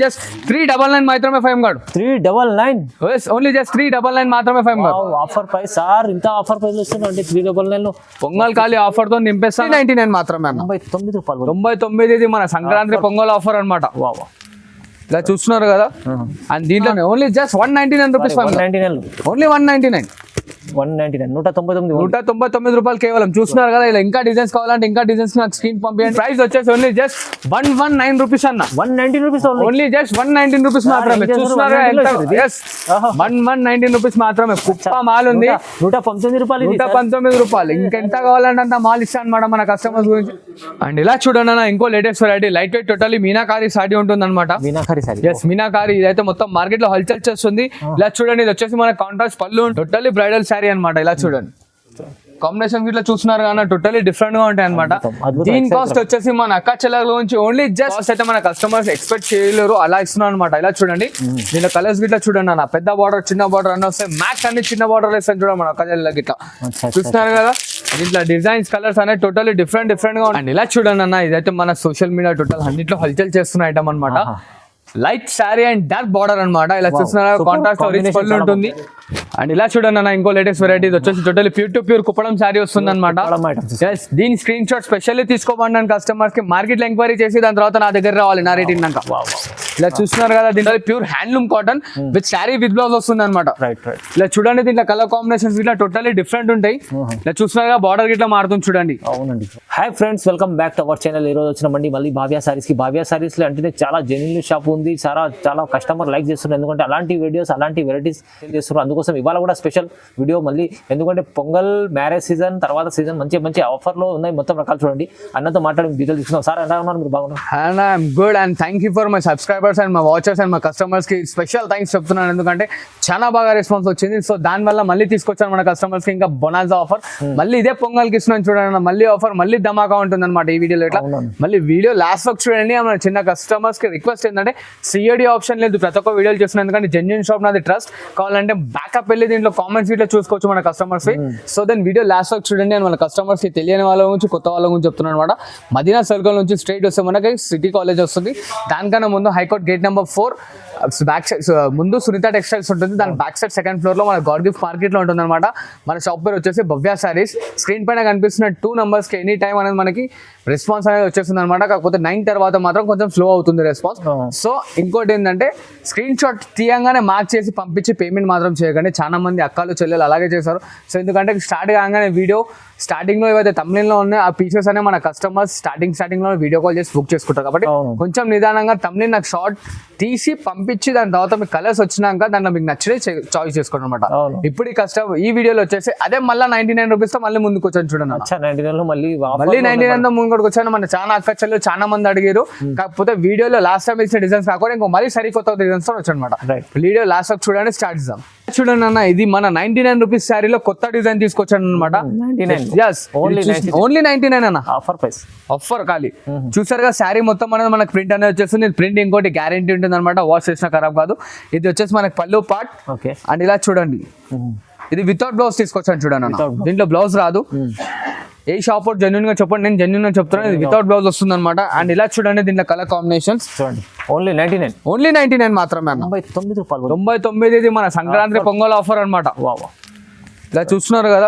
Just 399 మాత్రమే ఫైమ్ గాడు 399 yes only just 399 మాత్రమే ఫైమ్ గాడు ఆఫర్ ప్రైస్ సార్ ఇంత ఆఫర్ ప్రైస్ వస్తుంది అంటే 399 లో పొంగల్ ఖాళీ ఆఫర్ తో నింపేస్తా 99 మాత్రమే అన్న 99 రూపాయలు 99 ఇది మన సంక్రాంతి పొంగల్ ఆఫర్ అన్నమాట వావ్ ఇలా చూస్తున్నారు కదా అండ్ దీంట్లో ఓన్లీ జస్ట్ 199 రూపీస్ 199 ఓన్లీ 199 199 రూపాయలు కేవలం చూస్తున్నారు కదా ఇలా ఇంకా డిజైన్స్ కావాలంటే ఇంకా డిజైన్స్ నాకు స్క్రీన్ పంపించండి ప్రైస్ వచ్చేసి ఓన్లీ జస్ట్ 119 రూపీస్ అన్న 119 రూపీస్ ఓన్లీ జస్ట్ 119 రూపీస్ మాత్రమే చూస్తున్నారు yes 119 రూపీస్ మాత్రమే కుప్ప మాల్ ఉంది 119 రూపాయలు 119 రూపాయలు ఇంకెంత కావాలంటే అంత మాల్ ఇస్తాను అన్నమాట మన కస్టమర్స్ గురించి అండ్ ఇలా చూడండి అన్న ఇంకో latest variety light weight totally meenakari sorry ఉంటుంది అనమాట మీనాకారి ఇదైతే మొత్తం మార్కెట్ లో హల్చల్ చేస్తుంది ఇలా చూడండి ఇది వచ్చేసి మన కాంట్రాస్ట్ పళ్ళు టోటల్లీ బ్రైడల్ శారీ అనమాట ఇలా చూడండి కాంబినేషన్ ఇట్లా చూస్తున్నారు కానీ టోటలీ డిఫరెంట్ గా ఉంటాయి అనమాట దీని కాస్ట్ వచ్చేసి మన అక్క చెల్లెల నుంచి ఓన్లీ జస్ట్ అయితే మన కస్టమర్స్ ఎక్స్పెక్ట్ చేయలేరు అలా ఇస్తున్నాను అనమాట ఇలా చూడండి దీనిలో కలర్స్ గిట్లా చూడండి అన్న పెద్ద బార్డర్ చిన్న బార్డర్ అన్నీ వస్తాయి మ్యాక్స్ అన్ని చిన్న బార్డర్ వేస్తాను చూడండి మన అక్క చెల్లెల గిట్లా చూస్తున్నారు కదా దీంట్లో డిజైన్స్ కలర్స్ అనేది టోటలీ డిఫరెంట్ గా ఉంటాయి ఇలా చూడండి అన్న ఇదైతే మన సోషల్ మీడియా టోటల్ అన్నింటిలో హల్చల్ చేస్తున్న ఐటమ్ అనమాట light sari and dark border అనమాట ఇలా చూస్తున్నారు కాంట్రాస్ట్ రిచ్ పళ్ళు ఉంటుంది అండ్ ఇలా చూడండి అన్న ఇంకో లేటెస్ట్ వెరైటీ వచ్చేసి totally pure to pure Kuppadam sari వస్తుంది అనమాట దీని స్క్రీన్ షాట్ స్పెషల్లీ తీసుకోమన్నాను కస్టమర్స్ కి మార్కెట్ లో ఎంక్వైరీ చేసి దాని తర్వాత నా దగ్గర రావాలి నా రేట్ ఇన్నాక ఇలా చూస్తున్నారు కదా దీంట్లో pure handloom cotton with sari with blouse వస్తుంది అనమాట ఇలా చూడండి దీంట్లో కలర్ కాంబినేషన్స్ ఇట్లా టోటలీ డిఫరెంట్ ఉంటాయి ఇలా చూస్తున్నారు కదా బార్డర్ గిట్లా మారుతుంది చూడండి అవునండి hi friends welcome back to our channel ఈ రోజు వచ్చినామండి మళ్ళీ భావ్య సారీస్ కి భావ్య సారీస్ లో అంటే చాలా జెన్యున్ షాప్ ఉంది చాలా కస్టమర్ లైక్ చేస్తున్నారు ఎందుకంటే అలాంటి వీడియోస్ అలాంటి వెరైటీస్ చేస్తున్నారు అందుకోసం ఇవాళ కూడా స్పెషల్ వీడియో మళ్ళీ ఎందుకంటే పొంగల్ మ్యారేజ్ సీజన్ తర్వాత సీజన్ మంచి ఆఫర్లో ఉన్నాయి మొత్తం రకాలు చూడండి అన్నతో మాట్లాడి డీటెయిల్ తీసుకున్నాం సార్ ఎలా ఉన్నారు మీరు బాగున్నారు good and thank you for my subscribers and my watchers and my customers కి స్పెషల్ థ్యాంక్స్ చెప్తున్నాను ఎందుకంటే చాలా బాగా రెస్పాన్స్ వచ్చింది సో దానివల్ల మళ్ళీ తీసుకొచ్చాను మన కస్టమర్స్ కి ఇంకా బొనాజా ఆఫర్ మళ్ళీ ఇదే పొంగల్కి ఇస్తున్నాను చూడండి మళ్ళీ ఆఫర్ మళ్ళీ ధమాకా ఉంటుంది అనమాట ఈ వీడియోలో ఇట్లా మళ్ళీ వీడియో లాస్ట్ వరకు చూడండి మన చిన్న కస్టమర్స్ కి రిక్వెస్ట్ ఏంటంటే సిఐడి ఆప్షన్ లేదు ప్రతి ఒక్క వీడియోలు చేస్తున్నాను ఎందుకంటే జెన్యున్ షాప్ నాది ట్రస్ట్ కావాలంటే బ్యాకప్ వెళ్ళి దీంట్లో కామెంట్స్ ఇట్లా చూసుకోవచ్చు మన customers so then video last వరకు చూడండి నేను మన కస్టమర్స్ కి తెలియని వాళ్ళ గురించి కొత్త వాళ్ళ గురించి చెప్తున్నాను అనమాట మదీనా సర్కిల్ నుంచి స్ట్రైట్ వస్తే మనకి సిటీ కాలేజ్ వస్తుంది దానికన్నా ముందు high court gate number 4 back side ముందు సునీత టెక్స్టైల్స్ ఉంటుంది దాని బ్యాక్ సైడ్ సెకండ్ ఫ్లోర్ లో మన గాడ్ గిఫ్ట్ మార్కెట్ లో ఉంటుంది అనమాట మన షాప్ పేరు వచ్చేసి భవ్య సారీస్ స్క్రీన్ పైన కనిపిస్తున్న 2 numbers కి ఎనీ టైం అనేది మనకి రెస్పాన్స్ అనేది వచ్చేస్తుంది అనమాట కాకపోతే 9 తర్వాత మాత్రం కొంచెం స్లో అవుతుంది రెస్పాన్స్ సో ఇంకోటి ఏంటంటే స్క్రీన్ షాట్ తీయంగానే మార్క్ చేసి పంపించి పేమెంట్ మాత్రం చేయకండి చాలా మంది అక్కలు చెల్లెలు అలాగే చేశారు సో ఎందుకంటే స్టార్ట్ కాగానే వీడియో స్టార్టింగ్ లో ఏవైతే తమిళలో ఉన్నాయో ఆ పీసెస్ అనే మన కస్టమర్స్ స్టార్టింగ్ లో వీడియో కాల్ చేసి బుక్ చేసుకుంటారు కాబట్టి కొంచెం నిదానంగా తమిళ నాకు షార్ట్ తీసి పంపించి దాని తర్వాత మీకు కలర్స్ వచ్చినాక దాంట్లో మీకు నచ్చితే చాయిస్ చేసుకోండి అనమాట ఇప్పుడు ఈ వీడియోలో వచ్చేసి అదే మళ్ళీ 99 రూపీస్ తో మళ్ళీ ముందుకు వచ్చాను చూడండి మళ్ళీ 99 తో ముందుకు వచ్చాను మన చాలా అక్క చెల్లెలు చాలా మంది అడిగారు కాకపోతే వీడియోలో లాస్ట్ టైం ఇచ్చిన డిజైన్స్ కాకుండా ఇంకో మళ్ళీ సరికొత్త డిజైన్స్ తో వచ్చాను అనమాట వీడియో లాస్ట్ వరకు చూడండి స్టార్ట్ చేద్దాం చూడండి అన్న ఇది మన 99 రూపీస్ శారీలో కొత్త డిజైన్ తీసుకొచ్చాను అనమాట ఓన్లీ 99 అన్న ఆఫర్ ఖాళీ చూసారుగా శారీ మొత్తం అనేది మనకు ప్రింట్ అనేది వచ్చేస్తుంది ప్రింట్ ఇంకోటి గ్యారంటీ ఉంటుంది అనమాట వాష్ చేసినా ఖరాబ్ కాదు ఇది వచ్చేసి మనకి పళ్ళు పార్ట్ అండ్ ఇలా చూడండి ఇది వితౌట్ బ్లౌజ్ తీసుకొచ్చాను చూడండి అన్న దీంట్లో బ్లౌజ్ రాదు ఏ షాప్ జెన్యున్ గా చెప్పండి నేను జెన్యున్ గా చెప్తున్నాను ఇది వితౌట్ బ్లౌజ్ వస్తుంది అనమాట అండ్ ఇలా చూడండి దీంట్లో కలర్ కాంబినేషన్స్ చూడండి ఓన్లీ 99 మాత్రమే అన్న 99 రూపాయలు 99 ఇది మన సంక్రాంతి పొంగల్ ఆఫర్ అనమాట ఇలా చూస్తున్నారు కదా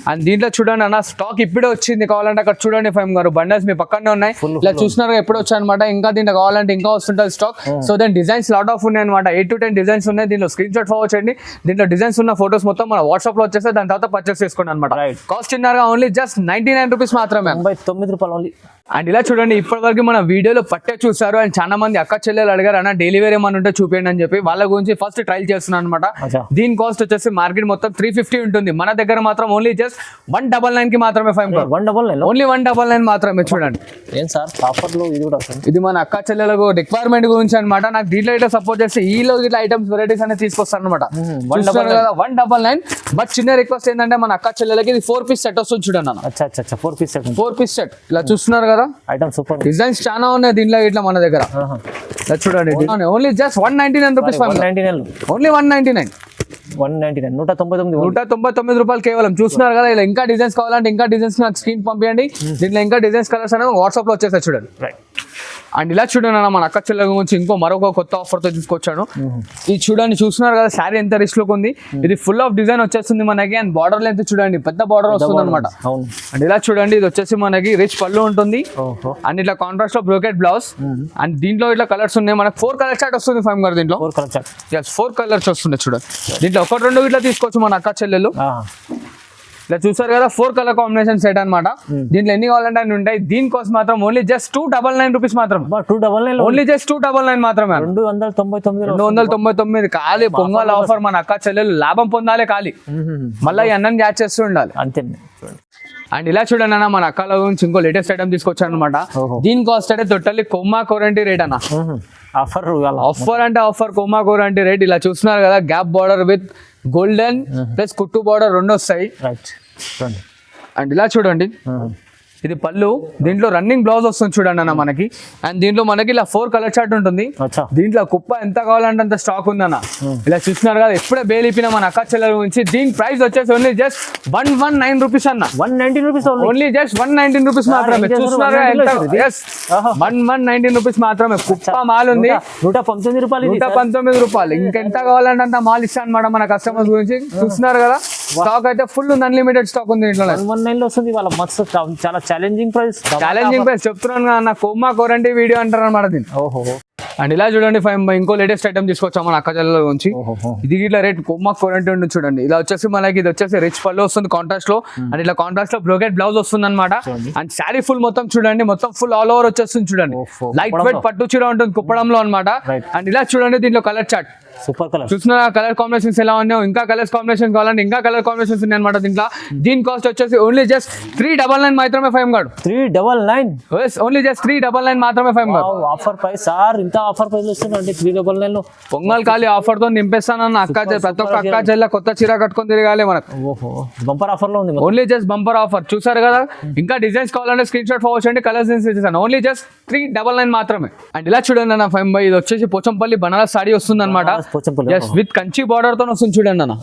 అండ్ దీంట్లో చూడండి అన్న స్టాక్ ఇప్పుడే వచ్చింది కావాలంటే అక్కడ చూడండి ఫైమ్ గారు బండల్స్ మీ పక్కనే ఉన్నాయి ఇలా చూస్తున్నారు ఎప్పుడు వచ్చాయి అనమాట ఇంకా దీంట్లో కావాలంటే ఇంకా వస్తుంటుంది స్టాక్ సో దాని డిజైన్స్ లాట్ ఆఫ్ ఉన్నాయి అనమాట 8 to 10 డిజైన్స్ ఉన్నాయి దీంట్లో స్క్రీన్ షాట్ ఫార్వర్డ్ చేయండి దీంట్లో డిజైన్స్ ఉన్న ఫోటోస్ మొత్తం మన వాట్సాప్ లో వచ్చేస్తే దాని తర్వాత పర్చేస్ చేసుకోండి అనమాట కాస్ట్ చిన్నగా ఓన్లీ జస్ట్ 99 రూపీస్ మాత్రమే 99 రూపాయలు ఓన్లీ అండ్ ఇలా చూడండి ఇప్పటి వరకు మన వీడియోలో పట్టే చూసారు అండ్ చాలా మంది అక్క చెల్లెలు అడిగారు అన్న డైలీ వేర్ ఏమన్నా ఉంటే చూపించండి అని చెప్పి వాళ్ళ గురించి ఫస్ట్ ట్రైల్ చేస్తున్నాను అనమాట దీని కాస్ట్ వచ్చేసి మార్కెట్ మొత్తం 350 ఉంటుంది మన దగ్గర మాత్రం ఓన్లీ జస్ట్ 199 కి మాత్రమే ఓన్లీ 199 మాత్రమే చూడండి ఏం సార్ ఆఫర్ లో ఇది కూడా ఇది మన అక్క చెల్లెలకు రిక్వైర్మెంట్ గురించి అనమాట నాకు దీంట్లో ఇట్లా సపోర్ట్ చేస్తే ఈలో ఇట్లా ఐటమ్స్ వెరైటీస్ అనేది తీసుకొస్తాను అనమాట 199 బట్ చిన్న రిక్వెస్ట్ ఏంటంటే మన అక్క చెల్లెలకి ఇది 4 piece సెట్ వస్తుంది చూడండి అన్న 4 piece సెట్ ఇలా చూస్తున్నారు కదా ఐటమ్ సూపర్ డిజైన్స్ చాలా ఉన్నాయి దీంట్లో ఇట్లా మన దగ్గర చూడండి ఓన్లీ జస్ట్ 199 రూపీస్ ఓన్లీ 199 రూపాయలు కేవలం చూస్తున్నారు కదా ఇలా ఇంకా డిజైన్స్ కావాలంటే ఇంకా డిజైన్స్ నాకు స్క్రీన్ పంపించండి దీంట్లో ఇంకా డిజైన్స్ కలర్స్ అనేవి వాట్సాప్ లో వచ్చేసాయి చూడండి అండ్ ఇలా చూడండి అన్న మన అక్క చెల్లెల గురించి మరొక కొత్త ఆఫర్ తో తీసుకొచ్చాను. ఇది చూడండి, చూస్తున్నారు కదా శారీ ఎంత రిచ్ లుక్ ఉంది. ఇది ఫుల్ ఆఫ్ డిజైన్ వచ్చేస్తుంది మనకి. అండ్ బార్డర్ లెంత్ చూడండి, పెద్ద బార్డర్ వస్తుంది అనమాట. అండ్ ఇలా చూడండి, ఇది వచ్చేసి మనకి రిచ్ పళ్ళు ఉంటుంది. అండ్ ఇట్లా కాంట్రాస్ట్ లో బ్రోకెట్ బ్లౌజ్. అండ్ దీంట్లో ఇట్లా కలర్స్ ఉన్నాయి మనకి. 4 కలర్ చార్ట్ వస్తుంది ఫైమ్ గారు దీంట్లో. 4 కలర్స్ వస్తున్నాయి చూడండి. దీంట్లో 1-2 ఇట్లా తీసుకోవచ్చు మన అక్క చెల్లెలు. ఇలా చూసారు కదా, 4 కలర్ కాంబినేషన్ సెట్ అనమాట. దీంట్లో ఎన్ని కావాలంటే అన్ని ఉంటాయి. దీనికోసం మాత్రం ఓన్లీ జస్ట్ 299 రూపీస్ మాత్రం. 299 ఓన్లీ జస్ట్ 299 మాత్రమే. 299 ఖాళీ పొంగల్ ఆఫర్. మన అక్క చెల్లెలు లాభం పొందాలి ఖాళీ. మళ్ళీ ఈ అన్నం యాడ్ చేస్తూ ఉండాలి అంతే. అండ్ ఇలా చూడండి అన్న మన అక్కల గురించి ఇంకో లేటెస్ట్ ఐటమ్ తీసుకొచ్చాను అనమాట. దీని కాస్ట్ అయితే టోటల్లీ కొమ్మా కోరంటీ రేట్ అన్న. ఆఫర్ అంటే ఆఫర్, కొమ్మా కోరంటీ రేట్. ఇలా చూస్తున్నారు కదా, gap border with golden plus కుట్టు బార్డర్ 2 వస్తాయి. అండ్ ఇలా చూడండి, ఇది పళ్ళు. దీంట్లో రన్నింగ్ బ్లౌజ్ వస్తుంది చూడండి అన్న మనకి. అండ్ దీంట్లో మనకి ఇలా 4 కలర్ చార్ట్ ఉంటుంది. దీంట్లో కుప్ప ఎంత కావాలంటే అంత స్టాక్ ఉందన్న. ఇలా చూస్తున్నారు కదా, ఎప్పుడే బేలిపిన మన అక్క చెల్లెల గురించి. దీని ప్రైస్ వచ్చేసి ఓన్లీ జస్ట్ 119 రూపీస్ అన్న. 119 రూపీస్ ఓన్లీ జస్ట్ 119 రూపీస్ మాత్రమే. చూస్తున్నారు 119 రూపీస్ మాత్రమే. కుప్ప మాల్ ఉంది 119 రూపాయలు. ఇంకెంత కావాలంటే అంత మాల్ ఇస్తాను అనమాట మన కస్టమర్స్ గురించి. చూస్తున్నారు కదా, స్టాక్ అయితే ఫుల్ ఉంది, అన్లిమిటెడ్ స్టాక్ ఉంది దీంట్లో. 119 వస్తుంది వాళ్ళ మస్తు. చాలా ఛాలెంజింగ్ ప్రైస్ చెప్తున్నాను కదా, నా కొమ్మా కోరంటీ వీడియో అంటారు అనమాట దీన్ని. అండ్ ఇలా చూడండి ఇంకో లేటెస్ట్ ఐటమ్ తీసుకొచ్చాం మన అక్క చెల్లెల గురించి. ఇది ఇట్లా రేట్ కొమ్మా కోరంటీ ఉంటుంది చూడండి. ఇలా వచ్చేసి మనకి ఇది వచ్చేసి రిచ్ పళ్ళు వస్తుంది కాంట్రాస్ట్ లో. అండ్ ఇట్లా కాంట్రాస్ట్ లో బ్రోకెట్ బ్లౌజ్ వస్తుంది అనమాట. అండ్ శారీ ఫుల్ మొత్తం చూడండి, మొత్తం ఫుల్ ఆల్ ఓవర్ వచ్చేస్తుంది చూడండి. లైట్ వెయిట్ పట్టు చీర ఉంటుంది కుప్పడంలో అనమాట. అండ్ ఇలా చూడండి, దీంట్లో కలర్ చార్ట్ సూపర్ కలర్. చూస్తున్నా కలర్ కాంబినేషన్స్ ఎలా ఉన్నాయో. ఇంకా కలర్స్ కాంబినేషన్ కావాలంటే ఇంకా కలర్ కాంబినేషన్స్ ఉన్నాయి అనమాట దీంట్లో. దీని కాస్ట్ వచ్చేసి ఓన్లీ జస్ట్ 399 మాత్రమే ఫైమ్ గాడు. 399 ఓన్లీ జస్ట్ 399 మాత్రమే ఫైమ్ గాడు. ఆఫర్ ప్రైస్ సార్, ఇంత ఆఫర్ ప్రైస్ వస్తుందండి 399 లో. పొంగల్ ఖాళీ ఆఫర్ తో నింపేస్తానన్న అక్క. ప్రతి ఒక్క అక్క చెల్ల కొత్త చీర కట్టుకొని తిరగాలి మనకు. బంపర్ ఆఫర్ లో ఉంది, ఓన్లీ జస్ట్ బంపర్ ఆఫర్. చూసారు కదా, ఇంకా డిజైన్స్ కావాలంటే స్క్రీన్ షాట్ ఫార్వర్డ్ చేయండి. కలర్స్ ఇచ్చేసాను ఓన్లీ జస్ట్ 399 మాత్రమే. అండ్ ఇలా చూడండి అన్న ఫైమ్ బై, ఇది వచ్చేసి పోచంపల్లి బనారస్ సారీ వస్తుంది అనమాట. విత్ కంచి బార్డర్ తో వస్తుంది చూడండి అన్న.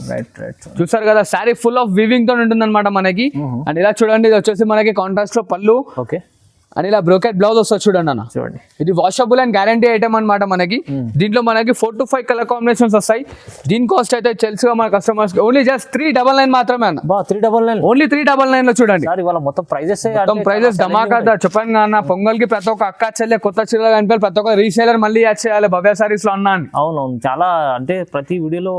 చూసారు కదా, శారీ ఫుల్ ఆఫ్ వీవింగ్ తో ఉంటుంది అనమాట మనకి. అండ్ ఇలా చూడండి, ఇది వచ్చేసి మనకి కాంట్రాస్ట్ లో పళ్ళు. ఓకే. అని ఇలా బ్రోకెట్ బ్లౌజ్ వస్తుంది చూడండి అన్న. చూడండి, ఇది వాషబుల్ అండ్ గ్యారంటీ ఐటమ్ అనమాట మనకి. దీంట్లో మనకి 4 to 5 కలర్ కాంబినేషన్స్ వస్తాయి. దీని కాస్ట్ అయితే తెలుసుగా మన కస్టమర్స్ ఓన్లీ జస్ట్ 399 మాత్రమే అన్న. 399 ఓన్లీ 399 లో చూడండి. మొత్తం ప్రైజెస్ ధమాకా చెప్పండి అన్న. పొంగల్ కి ప్రతి ఒక్క అక్క చెల్లె కొత్త చీరలు కనిపించాలి. ప్రతి ఒక్క రీసేలర్ మళ్ళీ యాడ్ చేయాలి భవ్య సారీస్ లో అన్నా. అవునవును, చాలా అంటే ప్రతి వీడియోలో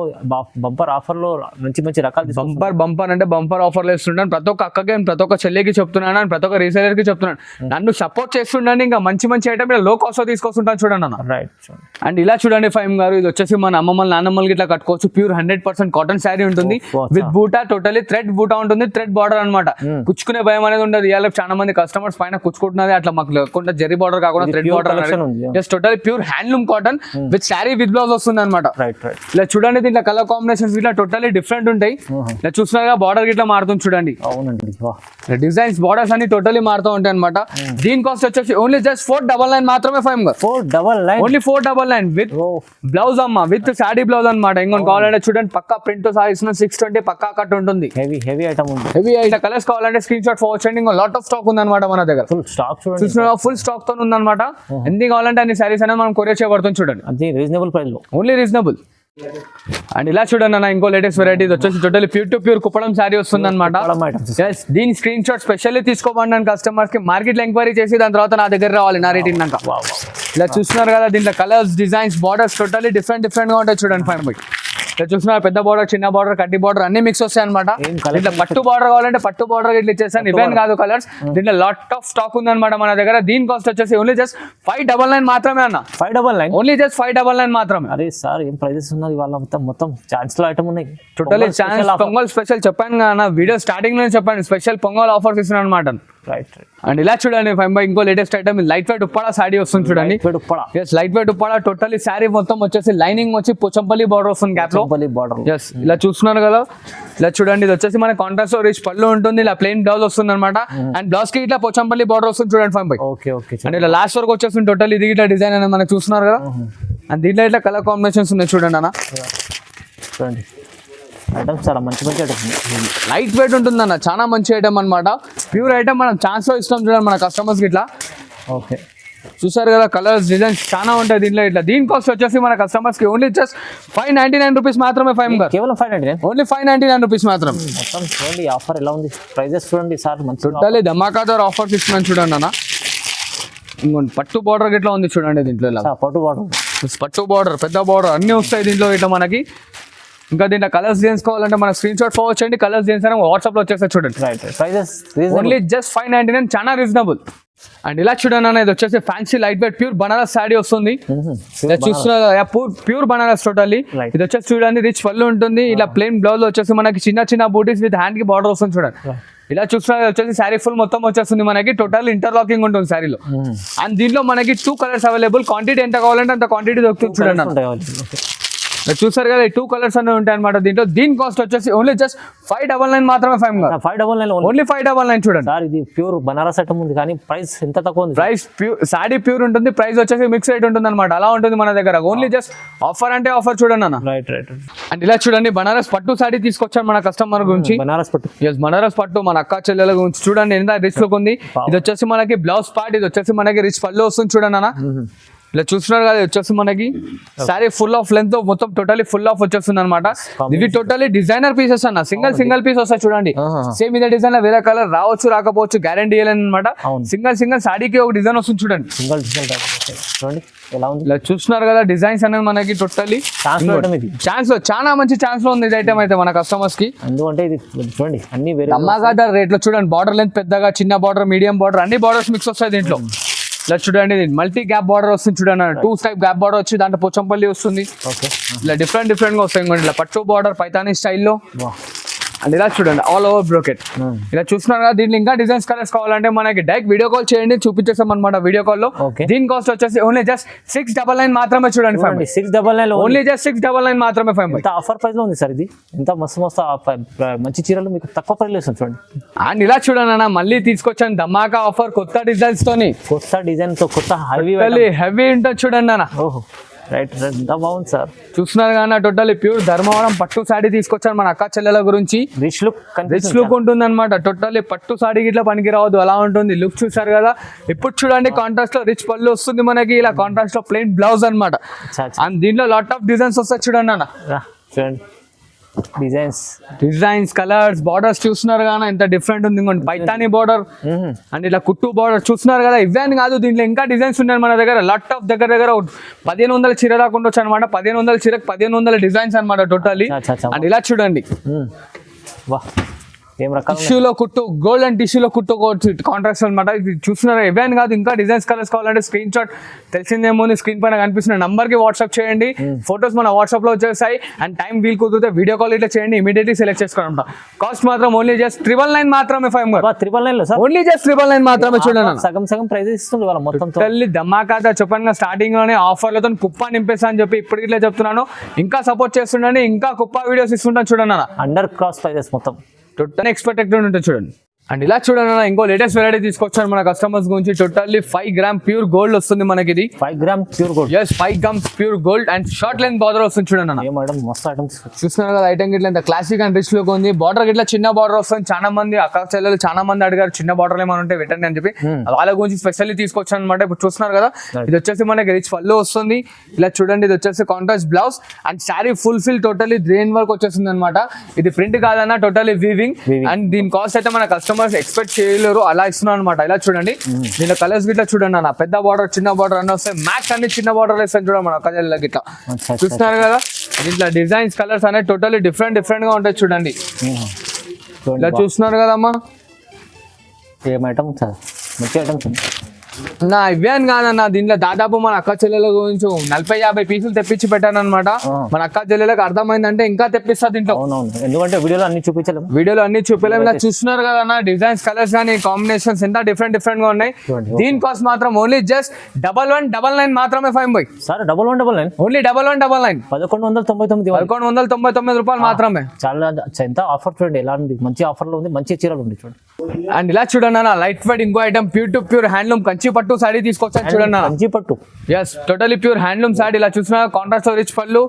బంపర్ ఆఫర్ లో మంచి మంచి రకాలు. బంపర్ అంటే బంపర్ ఆఫర్లు ఇస్తుంటాను. ప్రతి ఒక్క అక్కకి, ప్రతి ఒక్క చెల్లెకి చెప్తున్నాను, ప్రతి ఒక్క రీసేలర్ కి చెప్తున్నాను. నన్ను సపోర్ట్ చేస్తుండండి. ఇంకా మంచి మంచి ఐటమ్ లో కాస్ట్ లో తీసుకొస్తుంటాను చూడండి అన్న. రైట్. అండ్ ఇలా చూడండి ఫైమ్ గారు, ఇది వచ్చేసి మన అమ్మమ్మల నాన్నమ్మలకి ఇట్లా కట్టుకోవచ్చు. ప్యూర్ 100% కాటన్ శారీ ఉంటుంది విత్ బూటా. టోటలీ థ్రెడ్ బూటా ఉంటుంది, థ్రెడ్ బార్డర్ అనమాట. కుచ్చుకునే భయం అనేది ఉండదు. ఇవాళ చాలా మంది కస్టమర్స్ పైన కుచ్చుకుంటున్నది, అట్లా మాకు లేకుండా జెరీ బార్డర్ కాకుండా thread border. Just totally pure handloom cotton with sari with blouse వస్తుంది అనమాట. ఇలా చూడండి, దీంట్లో కలర్ కాంబినేషన్స్ ఇట్లా టోటలీ డిఫరెంట్ ఉంటాయి. ఇలా చూస్తున్నారుగా, బార్డర్ ఇట్లా మారుతుంది చూడండి. అవునండి, డిజైన్స్ బార్డర్స్ అన్ని టోటలీ మారుతూ ఉంటాయి అనమాట. దీని కాస్ట్ వచ్చేసి ఓన్లీ జస్ట్ 499 మాత్రమే ఫైమ్ గారు. 499 ఓన్లీ 499 విత్ బ్లౌజ్ అమ్మ, విత్ శారీ బ్లౌజ్ అనమాట. ఇంకొన్ని కావాలంటే చూడండి, పక్కా ప్రింట్ తో సాగిస్తున్న 620 పక్కా కట్ ఉంటుంది. హెవీ ఐటమ్ ఉంది. హెవీ ఐటమ్ కలర్స్ కావాలంటే స్క్రీన్ షాట్ ఫార్వర్డ్ చేయండి. ఇంకో లాట్ ఆఫ్ స్టాక్ ఉంది అనమాట మన దగ్గర. ఫుల్ స్టాక్ తో ఉంది అనమాట. ఎన్ని కావాలంటే అన్ని సారీస్ అనేది మనం కొరియర్ చేయబడుతుంది చూడండి. అది రీజనబుల్ ప్రైస్ లో, ఓన్లీ రీజనబుల్. అండ్ ఇలా చూడండి అన్న, ఇంకో లేటెస్ట్ వెరైటీ వచ్చేసి total pure to pure Kuppadam sari వస్తుంది అనమాట. దీని స్క్రీన్ షాట్ స్పెషల్లీ తీసుకోమన్నాను కస్టమర్స్ కి. మార్కెట్ లో ఎంక్వైరీ చేసి దాని తర్వాత నా దగ్గర రావాలి నా రేటింగ్. ఇలా చూస్తున్నారు కదా, దీంట్లో colours, designs, borders totally different గా ఉంటాయి చూడండి ఫైన్ బై. ఇలా చూస్తున్నారు, పెద్ద బార్డర్, చిన్న బార్డర్, కడ్డీ బార్డర్ అన్ని మిక్స్ వస్తాయి అనమాట. ఇట్లా పట్టు బార్డర్ కావాలంటే పట్టు బార్డర్ ఇట్లా ఇచ్చేస్తాను. ఇవేం కాదు కలర్స్. దీంట్లో లాట్ ఆఫ్ స్టాక్ ఉంది అనమాట మన దగ్గర. దీని కాస్ట్ వచ్చేసి ఓన్లీ జస్ట్ 599 మాత్రమే అన్న. 599 ఓన్లీ జస్ట్ 599 మాత్రమే. అరే సార్, ఏం ప్రైజెస్ ఉన్నది వాళ్ళ మొత్తం ఛాన్స్ లో ఐటమ్ ఉన్నాయి. టోటలీ ఛాన్స్ పొంగల్ స్పెషల్ చెప్పాను కదా వీడియో స్టార్టింగ్ లో చెప్పాను, స్పెషల్ పొంగల్ ఆఫర్స్ ఇస్తున్నాను అనమాట. రైట్. అండ్ ఇలా చూడండి ఫైమ్ బై, ఇంకో latest item light weight Uppada sorry వస్తుంది చూడండి. Light weight Uppada totally sari మొత్తం వచ్చేసి లైనింగ్ వచ్చి పోచంపల్లి బార్డర్ వస్తుంది గ్యాప్ లో. ఇలా చూస్తున్నారు కదా, ఇలా చూడండి, ఇది వచ్చేసి మన కాంట్రాస్ట్ రిచ్ పళ్ళు ఉంటుంది. ఇలా ప్లెయిన్ బ్లౌజ్ వస్తుంది అనమాట. అండ్ బ్లౌజ్ కి ఇట్లా పోచంపల్లి బార్డర్ వస్తుంది చూడండి ఫైమ్ బై. అండ్ ఇలా లాస్ట్ వరకు వచ్చేస్తుంది టోటల్. ఇది ఇట్లా డిజైన్ అనేది మనకు చూస్తున్నారు కదా. అండ్ దీంట్లో ఇట్లా కలర్ కాంబినేషన్స్ ఉన్నాయి చూడండి అన్న. చూడండి, ఐటమ్స్ చాలా మంచి ఐటమ్, లైట్ వెయిట్ ఉంటుంది అన్న, చాలా మంచి ఐటమ్ అనమాట. ప్యూర్ ఐటమ్ మనం ఛాన్స్ లో ఇస్తాం చూడండి మన కస్టమర్స్ కి ఇట్లా. ఓకే. చూసారు కదా కలర్స్ డిజైన్స్ చాలా ఉంటాయి దీంట్లో ఇట్లా. దీని కాస్ట్ వచ్చేసి మన కస్టమర్స్ కి ఓన్లీ జస్ట్ 599 రూపీస్ మాత్రమే. కేవలం 599 ఓన్లీ 599 రూపీస్ మాత్రం. మొత్తం చూడండి ఆఫర్ ఎలా ఉంది, ప్రైజెస్ చూడండి సార్ మంచి టోటల్లీ ధమాకాదార్ ఆఫర్స్ ఇస్తున్నాను చూడండి అన్న. ఇంకోండి పట్టు బార్డర్ ఇట్లా ఉంది చూడండి దీంట్లో. ఇలా పట్టు బార్డర్ పెద్ద బార్డర్ అన్ని వస్తాయి దీంట్లో ఇట్లా మనకి. ఇంకా దీంట్లో కలర్స్ డిజైన్స్ కావాలంటే మన స్క్రీన్ షాట్ ఫార్వర్డ్ చేయండి, కలర్స్ డిజైన్స్ అని వాట్సాప్ లో వచ్చేస్తాయి చూడండి. ప్రైజెస్ ఓన్లీ జస్ట్ 599, చాలా రీజనబుల్. అండ్ ఇలా చూడండి అన్న, ఇది వచ్చేసి fancy light weight pure Banaras sari వస్తుంది. చూస్తున్నా ప్యూర్ బనారస్ టోటల్లీ. ఇది వచ్చేసి చూడండి రిచ్ పళ్ళు ఉంటుంది. ఇలా ప్లెయిన్ బ్లౌజ్ వచ్చేసి మనకి చిన్న చిన్న బూటీస్ విత్ హ్యాండ్ కి బార్డర్ వస్తుంది చూడండి. ఇలా చూస్తున్నా వచ్చేసి శారీ ఫుల్ మొత్తం వచ్చేస్తుంది మనకి. టోటల్ ఇంటర్లాకింగ్ ఉంటుంది శారీలో. అండ్ దీంట్లో మనకి 2 కలర్స్ అవైలబుల్. క్వాంటిటీ ఎంత కావాలంటే అంత క్వాంటిటీ దొరుకుతుంది చూడండి. చూసారు కదా 2 కలర్స్ అనేవి ఉంటాయి అనమాట దీంట్లో. దీని కాస్ట్ వచ్చేసి ఓన్లీ జస్ట్ 599 మాత్రమే. 599 ఓన్లీ 599 చూడండి సార్. ఇది ప్యూర్ బనారస్ ఐటమ్ ఉంది కానీ ప్రైస్ ఎంత తక్కువ ఉంది. ప్రైస్ ప్యూర్ సాడీ ప్యూర్ ఉంటుంది, ప్రైస్ వచ్చేసి మిక్స్ రేట్ ఉంటుంది అనమాట. అలా ఉంటుంది మన దగ్గర. ఓన్లీ జస్ట్ ఆఫర్ అంటే ఆఫర్ చూడండి అన్న. రైట్. అండ్ ఇలా చూడండి బనారస్ పట్టు సాడీ తీసుకొచ్చాను మన కస్టమర్ గురించి. బనారస్ పట్టు, బనారస్ పట్టు మన అక్క చెల్లెల గురించి చూడండి ఎంత రిచ్ లుక్ ఉంది. ఇది వచ్చేసి మనకి బ్లౌజ్ పార్ట్, ఇది వచ్చేసి మనకి రిచ్ పళ్ళు వస్తుంది చూడండి అన్న. ఇలా చూస్తున్నారు కదా వచ్చేసి మనకి సారీ ఫుల్ ఆఫ్ లెంత్ మొత్తం టోటలీ ఫుల్ ఆఫ్ వచ్చేస్తుంది అనమాట. ఇది టోటలీ డిజైనర్ పీసెస్ అన్న. సింగిల్ పీస్ వస్తాయి చూడండి. సేమ్ ఇదే డిజైన్ లో వేరే కలర్ రావచ్చు రాకపోవచ్చు, గ్యారంటీ అనమాట. సింగిల్ సాడీకి ఒక డిజైన్ వస్తుంది చూడండి. ఇలా చూస్తున్నారు కదా డిజైన్స్ అనేది మనకి టోటలీ ఛాన్స్ లో చాలా మంచి ఛాన్స్ లో ఉంది ఇది ఐటమ్ అయితే మన కస్టమర్స్ కి. ఎందుకంటే ఇది చూడండి అన్ని అమ్మాగా రేట్ లో చూడండి. బార్డర్ లెంత్ పెద్దగా, చిన్న బార్డర్, మీడియం బార్డర్ అన్ని బార్డర్స్ మిక్స్ వస్తాయి దీంట్లో. ఇలా చూడండి మల్టీ గ్యాప్ బార్డర్ వస్తుంది చూడండి. 2 టైప్ గ్యాప్ బార్డర్ వచ్చి దాంట్లో పోచంపల్లి వస్తుంది. ఇలా డిఫరెంట్ గా వస్తాయి. ఇలా పట్టు బార్డర్ పైతానీ స్టైల్లో. అండ్ ఇలా చూడండి ఆల్ ఓవర్ బ్రోకెట్. ఇలా చూస్తున్నారు కదా దీంట్లో ఇంకా డిజైన్స్ కలర్స్ కావాలంటే మనకి డైరెక్ట్ వీడియో కాల్ చేయండి, చూపించేస్తాం అనమాట వీడియో కాల్ లో. దీని కాస్ట్ వచ్చేసి ఓన్లీ జస్ట్ 699 మాత్రమే చూడండి. 699 ఓన్లీ జస్ట్ 699 మాత్రమే. ఆఫర్ ప్రైస్ లో ఉంది సార్ ఇది. ఎంత మస్తు మంచి చీరలు మీకు తక్కువ ప్రైస్ లో చూడండి. అండ్ ఇలా చూడండి అన్న మళ్ళీ తీసుకొచ్చాను ధమాకా ఆఫర్ కొత్త డిజైన్స్ తోని. కొత్త డిజైన్ తో కొత్త హెవీ ఉంటుంది చూడండి అన్న. రైట్ ఎంత బాగుంది సార్. చూస్తున్నారు కానీ టోటల్లీ ప్యూర్ ధర్మవరం పట్టు సాడీ తీసుకొచ్చాను మన అక్క చెల్లెల గురించి. రిచ్ లుక్ ఉంటుంది అనమాట. టోటల్లీ పట్టు సాడీ ఇట్లా పనికి రావద్దు అలా ఉంటుంది లుక్. చూసారు కదా ఇప్పుడు చూడండి కాంట్రాస్ట్ లో రిచ్ పళ్ళు వస్తుంది మనకి. ఇలా కాంట్రాస్ట్ లో ప్లెయిన్ బ్లౌజ్ అనమాట. అండ్ దీంట్లో లాట్ ఆఫ్ డిజైన్స్ వస్తాయి చూడండి అన్న. చూడండి డిజైన్స్ కలర్స్ బార్డర్స్ చూస్తున్నారు కదా ఎంత డిఫరెంట్ ఉంది. ఇంకోటి పైతానీ బార్డర్ అండ్ ఇలా కుట్టు బార్డర్ చూస్తున్నారు కదా. ఇవన్నీ కాదు దీంట్లో ఇంకా డిజైన్స్ ఉన్నాయి మన దగ్గర. లాట్ ఆఫ్ దగ్గర 1500 చీర దాకా ఉండొచ్చు అనమాట. 1500 చీరకు 1500 డిజైన్స్ అనమాట టోటల్లీ. అండ్ ఇలా చూడండి టిష్యూలో కుట్టు, గోల్డ్ అండ్ టిష్యూలో కుట్టు కాంట్రాక్ట్స్ అనమాట. ఇది చూస్తున్నారు ఇవన్నీ కాదు ఇంకా డిజైన్స్ కలర్స్ కావాలంటే స్క్రీన్ షాట్ తెలిసిందేమో స్క్రీన్ పైన కనిపిస్తున్న నంబర్ కి వాట్సాప్ చేయండి. ఫొటోస్ మన వాట్సాప్ లో వచ్చేసాయి. అండ్ టైం వీల్ కుదిరితే వీడియో కాల్ ఇట్లా చేయండి, ఇమీడియట్లీ సెలెక్ట్ చేసుకోవడం. కాస్ట్ మాత్రం ఓన్లీ జస్ట్ 999 మాత్రమే. 999 ఓన్లీ జస్ట్ 999 మాత్రమే చూడండి. సగం ప్రైస్ ఇస్తుంది మొత్తం. తల్లి ధమాకా చెప్పాను స్టార్టింగ్ లోనే ఆఫర్లతో కుప్ప నింపేసా అని చెప్పి ఇప్పుడు ఇట్లా చెప్తున్నాను. ఇంకా సపోర్ట్ చేస్తుండీ, ఇంకా కుప్ప వీడియోస్ ఇస్తుంటాను చూడండి అన్న. అండర్ క్రాస్ ప్రైజెస్ మొత్తం టోటల్ ఎక్స్పెక్టెడ్ ఉంటుంది చూడండి. అండ్ ఇలా చూడండి ఇంకో లేటెస్ట్ వెరైటీ తీసుకొచ్చాను మన కస్టమర్స్ గురించి. టోటల్లీ 5 గ్రామ్ ప్యూర్ గోల్డ్ వస్తుంది మనకి. ఇది 5 gram pure gold. yes 5 grams pure gold and short length border వస్తుంది చూడండి అన్న. మస్తు ఐటమ్స్ చూస్తున్నారు కదా ఐటమ్ గిట్లా ఎంత క్లాసిక్ అండ్ రిచ్ లుక్ ఉంది. బార్డర్ గిట్లా చిన్న బార్డర్ వస్తుంది. చాలా మంది అక్క చెల్లెలు చాలా మంది అడిగారు చిన్న బార్డర్ ఏమైనా ఉంటే పెట్టండి అని చెప్పి వాళ్ళ గురించి స్పెషల్లీ తీసుకొచ్చాను అనమాట. ఇప్పుడు చూస్తున్నారు కదా ఇది వచ్చేసి మనకి రిచ్ పళ్ళు వస్తుంది. ఇలా చూడండి ఇది వచ్చేసి contrast blouse and sari full fill totally grain work వచ్చేస్తుంది అనమాట. ఇది ప్రింట్ కాదన్న టోటల్లీ వీవింగ్. అండ్ దీని కాస్ట్ అయితే మన కస్టమర్స్ ఎక్స్పెక్ట్ చేయలేరు అలా ఇస్తున్నాను అనమాట. ఇలా చూడండి దీని కలర్స్ గిట్లా చూడండి అన్న. పెద్ద బార్డర్ చిన్న బార్డర్ అన్నీ వస్తాయి. మ్యాక్స్ అన్ని చిన్న బార్డర్ వేస్తాను చూడండి మన కలర్ గిట్లా. చూస్తున్నారు కదా ఇట్లా డిజైన్స్ కలర్స్ అనేది టోటల్లీ డిఫరెంట్ గా ఉంటాయి చూడండి. ఇలా చూస్తున్నారు కదమ్మా ఏం ఐటమ్ సార్ మంచి ఐటమ్స్ నా ఇవేం కాదన్న. దీంట్లో దాదాపు మన అక్క చెల్లెల గురించి 40-50 పీసులు తెప్పించి పెట్టాను అనమాట. మన అక్క చెల్లెలకు అర్థమైందంటే ఇంకా తెప్పిస్తా దీంట్లో. ఎందుకంటే వీడియోలో అన్ని చూపించలేము. ఇలా చూస్తున్నారు కదా డిజైన్స్ కలర్స్ కానీ కాంబినేషన్స్ ఎంత డిఫరెంట్ గా ఉన్నాయి. దీని కాస్ట్ మాత్రం ఓన్లీ జస్ట్ 1199 మాత్రమే. 5 సార్ 1199 ఓన్లీ 1199 1199 రూపాయలు మాత్రమే. చాలా ఎంత ఆఫర్ చూడండి ఎలా ఉంది. మంచి ఆఫర్ లో ఉంది, మంచి చీరలు ఉంది చూడండి. అండ్ ఇలా చూడండి అన్న లైట్ వెయిట్ ఇంకో ఐటమ్ ప్యూర్ హ్యాండ్లూమ్ కంచి పట్టు సాడీ తీసుకొచ్చాను చూడండి. కంచి పట్టు yes totally pure handloom sari. ఇలా చూసిన కాంట్రాస్ట్ రిచ్ పళ్ళు,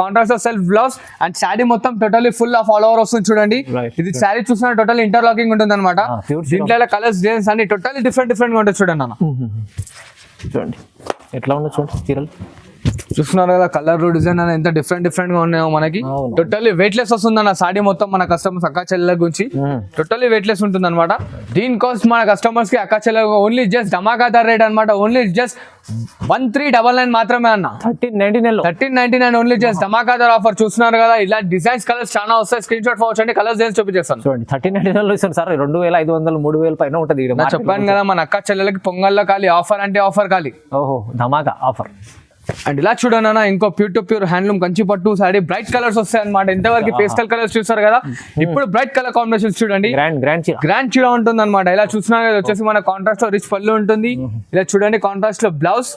contrast self blouse and sari మొత్తం totally full of all over వస్తుంది చూడండి. ఇది సారీ చూసిన టోటల్ ఇంటర్లాకింగ్ ఉంటుంది అనమాట. దీంట్లో కలర్స్ డిజైన్స్ అన్ని టోటలీ డిఫరెంట్ గా ఉంటుంది చూడండి అన్న. చూడండి ఎట్లా ఉండదు చూడండి చీరలు. చూస్తున్నారు కదా కలర్ డిజైన్ అని ఎంత డిఫరెంట్ గా ఉన్నాయో మనకి. అవును. టోటల్లీ వెయిట్ లెస్ వస్తుంది అన్న సాడీ మొత్తం మన కస్టమర్స్ అక్క చెల్లెల గురించి టోటల్లీ వెయిట్ లెస్ ఉంటుంది అనమాట. దీని కాస్ట్ మన కస్టమర్స్ కి అక్క చెల్లెల ఓన్లీ జస్ట్ ధమాకాదార్ రేట్ అనమాట. ఓన్లీ జస్ట్ 1399 మాత్రమే అన్న. 1399 ఓన్లీ జస్ట్ ధమాకాదార్ ఆఫర్. చూస్తున్నారు కదా ఇలా డిజైన్స్ కలర్స్ చాలా వస్తాయి. స్క్రీన్ షాట్ ఫార్వర్డ్ చేయండి, కలర్స్ డిజైన్స్ చూపించేస్తాను. చూడండి 1399 ఇస్తాను సార్. 2500 3000 పైన ఉంటుంది. చెప్పాను కదా మన అక్క చెల్లెలకి పొంగల్లో ఖాళీ ఆఫర్ అంటే ఆఫర్ ఖాళీ. ఓహో ధమాకా ఆఫర్. అండ్ ఇలా చూడండి అన్న ఇంకో pure to pure handloom Kanchi పట్టు సారీ బ్రైట్ కలర్స్ వస్తాయి అనమాట. ఇంతవరకు పేస్టల్ కలర్స్ చూస్తారు కదా, ఇప్పుడు బ్రైట్ కలర్ కాంబినేషన్స్ చూడండి. గ్రాండ్ చీర ఉంటుంది అనమాట. ఇలా చూసినా వచ్చేసి మన కాంట్రాస్ట్ లో రిచ్ పళ్ళు ఉంటుంది. ఇలా చూడండి కాంట్రాస్ట్ లో బ్లౌజ్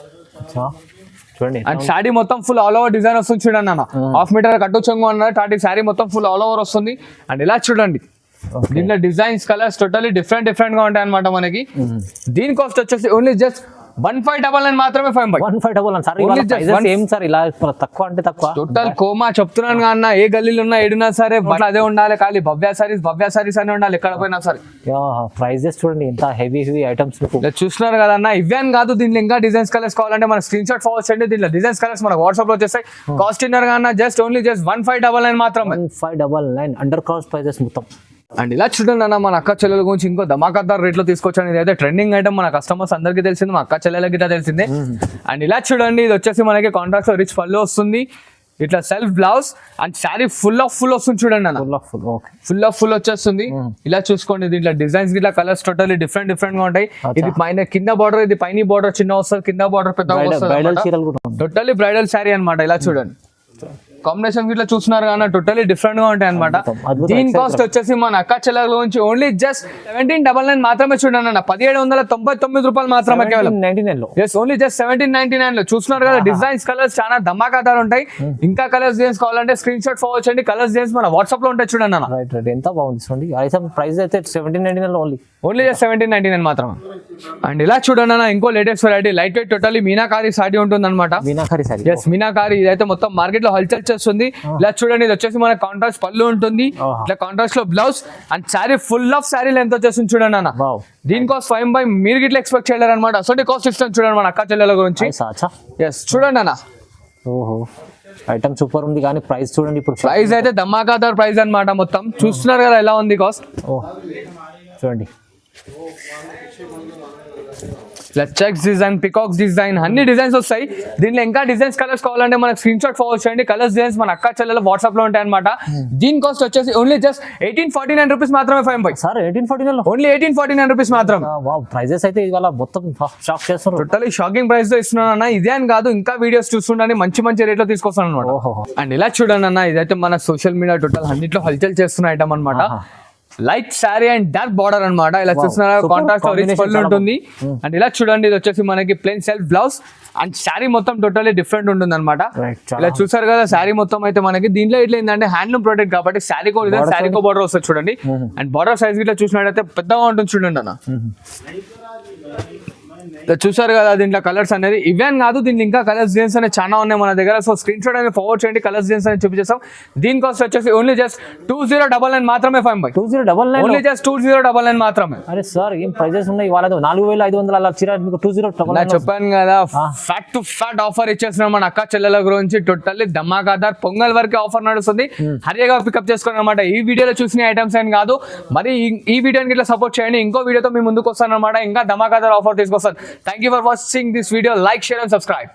చూడండి. అండ్ శారీ మొత్తం ఫుల్ ఆల్ ఓవర్ డిజైన్ వస్తుంది చూడండి అన్న. హాఫ్ మీటర్ కట్టు చెంగు అన్నారు టాటి శారీ మొత్తం ఫుల్ ఆల్ ఓవర్ వస్తుంది. అండ్ ఇలా చూడండి దీంట్లో డిజైన్స్ కలర్స్ టోటల్లీ డిఫరెంట్ గా ఉంటాయి అనమాట మనకి. దీని కాస్ట్ వచ్చేసి ఓన్లీ జస్ట్ 1599 మాత్రమే. 1599 సార్. ఏం సార్ ఇలా తక్కువ అంటే తక్కువ? టోటల్ కోమా చెప్తున్నాను అన్న. ఏ గల్లీలో ఉన్నా ఏడున్నా సరే అదే ఉండాలి. ఖాళీ భవ్య సారీస్ అని ఉండాలి ఎక్కడ పోయినా సరే. ప్రైజెస్ చూడండి ఎంత హెవీ హైటమ్స్ చూస్తున్నారు కదా అన్న. ఇవేం కాదు దీంట్లో ఇంకా డిజైన్స్ కలర్స్ కావాలంటే మన స్క్రీన్ షాట్ ఫార్వర్డ్ చేయండి. దీంట్లో డిజైన్స్ కలర్స్ మనకు వాట్సాప్ లో వచ్చేస్తాయి. కాస్ట్ ఇన్నర్ గా అన్న జస్ట్ ఓన్లీ జస్ట్ 1599 మాత్రమే. 1599 అండర్ కాస్ట్ ప్రైజెస్ మొత్తం. అండ్ ఇలా చూడండి అన్న మన అక్క చెల్లెల గురించి ఇంకో ధమాకాదార్ రేట్ లో తీసుకొచ్చాను. ఇదైతే ట్రెండింగ్ ఐటమ్ మన కస్టమర్స్ అందరికీ తెలిసింది, మా అక్క చెల్లెలకి ఇట్లా తెలిసిందే. అండ్ ఇలా చూడండి ఇది వచ్చేసి మనకి కాంట్రాక్ట్ లో రిచ్ పళ్ళు వస్తుంది. ఇట్లా self blouse and sari full వస్తుంది చూడండి అన్న. ఫుల్ వచ్చేస్తుంది. ఇలా చూసుకోండి దీంట్లో డిజైన్స్ ఇట్లా కలర్స్ టోటల్లీ డిఫరెంట్ గా ఉంటాయి. ఇది పైన కింద బార్డర్, ఇది పైన బార్డర్ చిన్న వస్తుంది, కింద బార్డర్ పెద్దగా వస్తుంది. టోటల్లీ బ్రైడల్ శారీ అనమాట. ఇలా చూడండి కాంబినేషన్ ఇట్లా చూస్తున్నారు కానీ టోటల్లీ డిఫరెంట్ గా ఉంటాయి అనమాట. దీని కాస్ట్ వచ్చేసి మన అక్క చెల్లెల గురించి ఓన్లీ జస్ట్ 1799 మాత్రమే చూడండి అన్న. 1799 రూపాయలు మాత్రమే కేవలం. ఓన్లీ జస్ట్ 1799 లో. చూస్తున్నారు కదా డిజైన్స్ కలర్స్ చాలా ధమాకాదారు ఉంటాయి. ఇంకా కలర్స్ డిజైన్స్ కావాలంటే స్క్రీన్ షాట్ ఫార్వర్డ్ చేయండి. కలర్స్ డిజైన్స్ మన వాట్సాప్ లో ఉంటాయి చూడండి అన్న. ఎంత బాగుంది ప్రైస్ అయితే 1799 ఓన్లీ జస్ట్ 1799 మాత్రమే. అండ్ ఇలా చూడండి అన్న ఇంకో latest variety light weight totally meenakari sorry ఉంటుంది అనమాట. మీనాకారి ఇదైతే మొత్తం మార్కెట్ లో హల్చల్ చేస్తుంది. ఇలా చూడండి ఇది వచ్చేసి మన కాంట్రాస్ట్ పళ్ళు ఉంటుంది. ఇట్లా కాంట్రాస్ట్ లో blouse and sari full of sari length వచ్చేసి చూడండి అన్న. దీని కాస్ట్ 5 మీరు గిట్లా ఎక్స్పెక్ట్ చేయలేరు అనమాట. అసలు కాస్ట్ ఇస్తాను చూడండి మన అక్క చెల్లెల గురించి. చూడండి అన్న ఓహో ఐటమ్ సూపర్ ఉంది కానీ ప్రైస్ చూడండి. ఇప్పుడు ప్రైస్ అయితే ధమాకాదార్ ప్రైస్ అనమాట. మొత్తం చూస్తున్నారు కదా ఎలా ఉంది కాస్ట్. చూడండి ఇలా చెక్స్ డిజైన్, పికాక్స్ డిజైన్ అన్ని డిజైన్స్ వస్తాయి. దీంట్లో ఇంకా డిజైన్స్ కలర్స్ కావాలంటే మనకు స్క్రీన్ షాట్ ఫార్వర్డ్ చేయండి. కలర్స్ డిజైన్స్ మన అక్క చెల్లెల వాట్సాప్ లో ఉంటాయి అనమాట. దీని కాస్ట్ వచ్చేసి ఓన్లీ జస్ట్ 1849 రూపీస్ మాత్రమే. 5 సార్ 1849 ఓన్లీ 1849 రూపీస్ మాత్రమే. ప్రైజెస్ అయితే ఇవాళ మొత్తం షాక్ చేస్తున్నారు. టోటలీ షాకింగ్ ప్రైస్ తో ఇస్తున్నాను అన్న. ఇదే అని కాదు ఇంకా వీడియోస్ చూస్తుండీ మంచి రేట్ లో తీసుకొస్తాను అనమాట. అండ్ ఇలా చూడండి అన్న ఇదైతే మన సోషల్ మీడియా టోటల్ అన్నిట్లో హల్చల్ చేస్తున్న ఐటమ్ అనమాట. Light sari and dark border అనమాట. ఇలా చూస్తున్నారా కాంట్రాస్ట్ రిచ్ పళ్ళు ఉంటుంది. అండ్ ఇలా చూడండి ఇది వచ్చేసి మనకి plain self blouse and sari మొత్తం టోటల్లీ డిఫరెంట్ ఉంటుంది అనమాట. ఇలా చూసారు కదా శారీ మొత్తం అయితే మనకి దీంట్లో ఇట్లా ఏంటంటే హ్యాండ్లూమ్ ప్రొడక్ట్ కాబట్టి శారీకో బార్డర్ వస్తుంది చూడండి. అండ్ బార్డర్ సైజ్ ఇట్లా చూసినట్టయితే పెద్దగా ఉంటుంది చూడండి అన్న. చూసారు కదా దీంట్లో కలర్స్ అనేది. ఇవేం కాదు దీంట్లో ఇంకా కలర్స్ డిజైన్స్ అనేది చాలా ఉన్నాయి మన దగ్గర. సో స్క్రీన్ షాట్ అనేది ఫార్వర్డ్ చేయండి. కలర్స్ డిజైన్స్ అనేది చూపించేస్తాం. దీని కాస్ట్ వచ్చేసి ఓన్లీ జస్ట్ 2099 మాత్రమే. 2099 ఓన్లీ జస్ట్ 2099 మాత్రమే. అరే సార్ ఏం ప్రైజెస్ ఉన్నాయి ఇవాళ? 4500 అలా చీర మీకు 2099. చెప్పాను కదా ఫ్యాట్ టు ఫ్యాట్ ఆఫర్ ఇచ్చేస్తున్నాం మన అక్క చెల్లెల గురించి. టోటల్లీ ధమాకాదార్ పొంగల్ వరకు ఆఫర్ నడుస్తుంది. హరిగా పికప్ చేసుకోండి అనమాట. ఈ వీడియోలో చూసిన ఐటమ్స్ ఏం కాదు. మరి ఈ వీడియోని ఇట్లా సపోర్ట్ చేయండి. ఇంకో వీడియోతో మీ ముందుకు వస్తాను అనమాట. ఇంకా ధమాకాదార్ ఆఫర్ తీసుకొస్తాను. Thank you for watching this video. Like, share and subscribe.